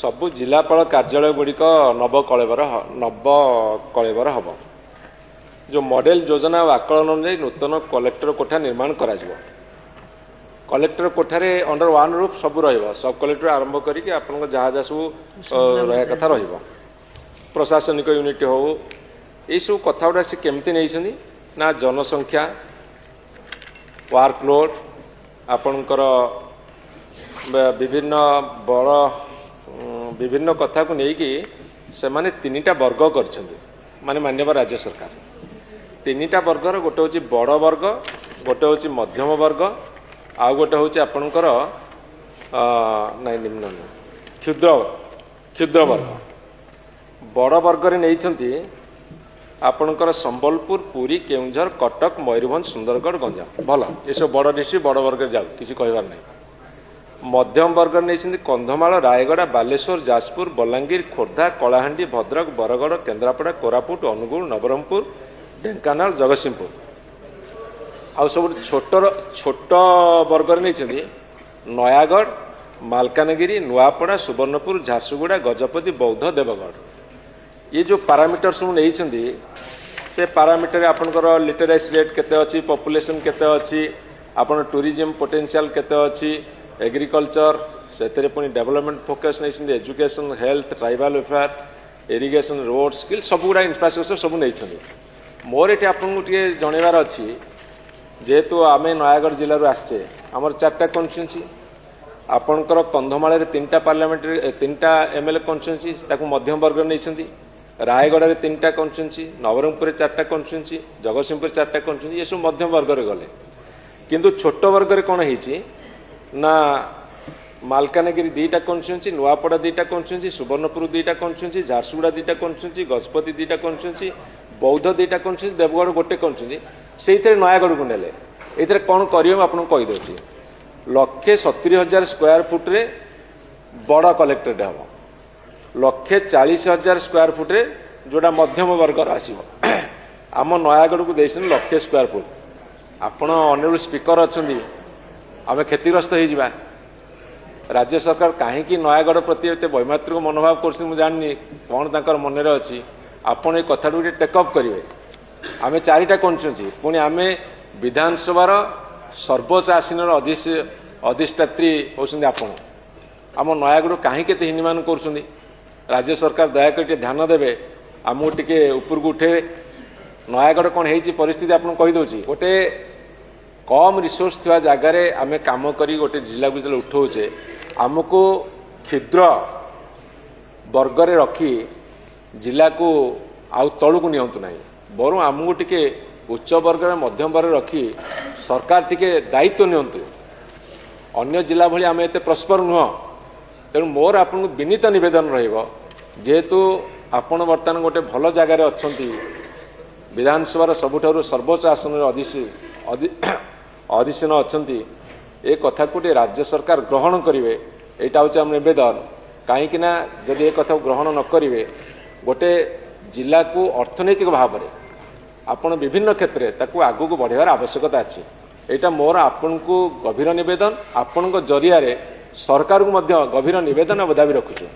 सबु जिलापाल कार्यालय गुड़िक नवकलेवर हम जो मॉडल योजना और आकलन अनुसार नूतन कलेक्टर कोठा निर्माण करा collector Kothare under one roof सब सब कलेक्टर आरंभ करके आपन जहाँ जहाँ सब रहा कथा प्रशासनिक यूनिट हो यही सब कथा गुड़ा से केमती नहीं ना जनसंख्या वर्कलोड आपणकर विभिन्न बड़ विभिन्न कथा को लेकिन से माने तीनटा वर्ग कर माने माननीय राज्य सरकार तीनटा वर्गर गोटे हूँ बड़ वर्ग गोटे हूँ मध्यम वर्ग आउ गोटे हूँ आपणकर निम्न क्षुद्र क्षुद्र वर्ग बड़ वर्ग नहीं आपणकर संबलपुर पुरी केउंझर कटक मयूरभंज सुंदरगढ़ गंजाम भल ये सब बड़ डिस्ट्रिक्ट बड़ वर्ग जाऊ किसी कहबार नहीं मध्यम वर्ग नहीं कंधमाल रायगड़ा बालेश्वर जाजपुर बलांगीर खोर्धा कलाहांडी भद्रक बरगड़ केन्द्रापड़ा कोरापुट अनुगुल नवरंगपुर ढेंकानाल जगतसिंहपुर आउ सब छोट वर्ग नहीं नयागढ़ मालकानगिरी नुआपड़ा सुवर्णपुर झारसुगुड़ा गजपति बौद्ध देवगढ़ ये जो पारामीटर सब नहीं से पारामीटर आपनकर लिटरेसी रेट केते अच्छी पॉपुलेशन केते अच्छी आपन टूरिज्म पोटेंशियल केते अच्छी एग्रीकल्चर से पुणी डेवलपमेंट फोकस नहीं education health tribal welfare irrigation road skill सब गुड़ा इंफ्रास्ट्रक्चर सब नहीं मोर ये आपको जनइबार अच्छी जेहेतु आम नयागढ़ जिलूर आसचे आमर 4टा कन्स्टिट्यूएंसी आपणकर कंधमाल तीनटा पार्लियामेंट तीनटा एमएलए कन्स्टिट्यूएंसी मध्यम वर्ग नहीं रायगढ़ में 3टा कन्स्टिट्यूएंसी नवरंगपुर 4टा कन्स्टिट्यूएंसी जगतसिंहपुर 4टा कन्स्टिट्यूएंसी ये सब मध्यम वर्ग गले किंतु छोट वर्ग कौन है ना मालकानगिरी 2टा कन्स्टिट्यूएंसी नुआपड़ा 2टा कन्स्टिट्यूएंसी सुवर्णपुर 2टा कन्स्टिट्यूएंसी झारसुगुड़ा 2टा कन्स्टिट्यूएंसी गजपति 2टा कन्स्टिट्यूएंसी बौद्ध 2टा कन्स्टिट्यूएंसी देवगढ़ गोटे कन्स्टिट्यूएंसी से नयागढ़ को नेले ये कौन कर आपको कहीदे 1,70,000 स्क्वायर फुट रे बड़ कलेक्टरेट हम 1,40,000 स्क्वायर फुट रे जोड़ा मध्यम वर्ग आसो आम नयागढ़ को देते 1,00,000 स्क्वायर फुट आपण ऑनरेबल स्पीकर अच्छा आम क्षतिग्रस्त हो राज्य सरकार कहीं नयागढ़ प्रति एत वैमात्रिक मनोभाव कर जानी कौन तर मन अच्छी आपड़ ये कथा टेकअप करेंगे आम 4टा कन्स्टिट्यूएंसी पुणी आम विधानसभार सर्वोच्च आसीन अधिष्ठात्री होती आपण आम नयागढ़ कहीं हिनीमान कर राज्य सरकार दयाकोरी ध्यान देवे आमको टे ऊपर को उठे नयागढ़ कौन हो परिस्थिति आपको कहीदे गोटे कम रिसोर्स थी जगार आम कम कर गोटे जिला को जो उठाऊे आमको क्षुद्र वर्गर रखी जिला को आउ तलू को नियंतु ना बर आमको टे उच्च वर्ग मध्यम वर्ग रखी सरकार टिके दायित्व नियंतु अन्य जिला भली आम एत प्रस्पर नुह तेणु मोर आपन विनीत निवेदन जेहेतु आपण बर्तमान गोटे भल जगार अच्छा विधानसभा सबुठ सर्वोच्च आसन अधिशन अच्छा ये कथा को राज्य सरकार ग्रहण करेंगे यहाँ हूँ आम नवेदन कहीं जदि ये कथा ग्रहण न करेंगे गोटे जिला को अर्थनैतिक भाव में आपण विभिन्न क्षेत्र में आगू को बढ़ार आवश्यकता अच्छी यहाँ मोर आपण को गभीर नवेदन आपण जरिया सरकार को गभीर नवेदन और दाबी रखुछु।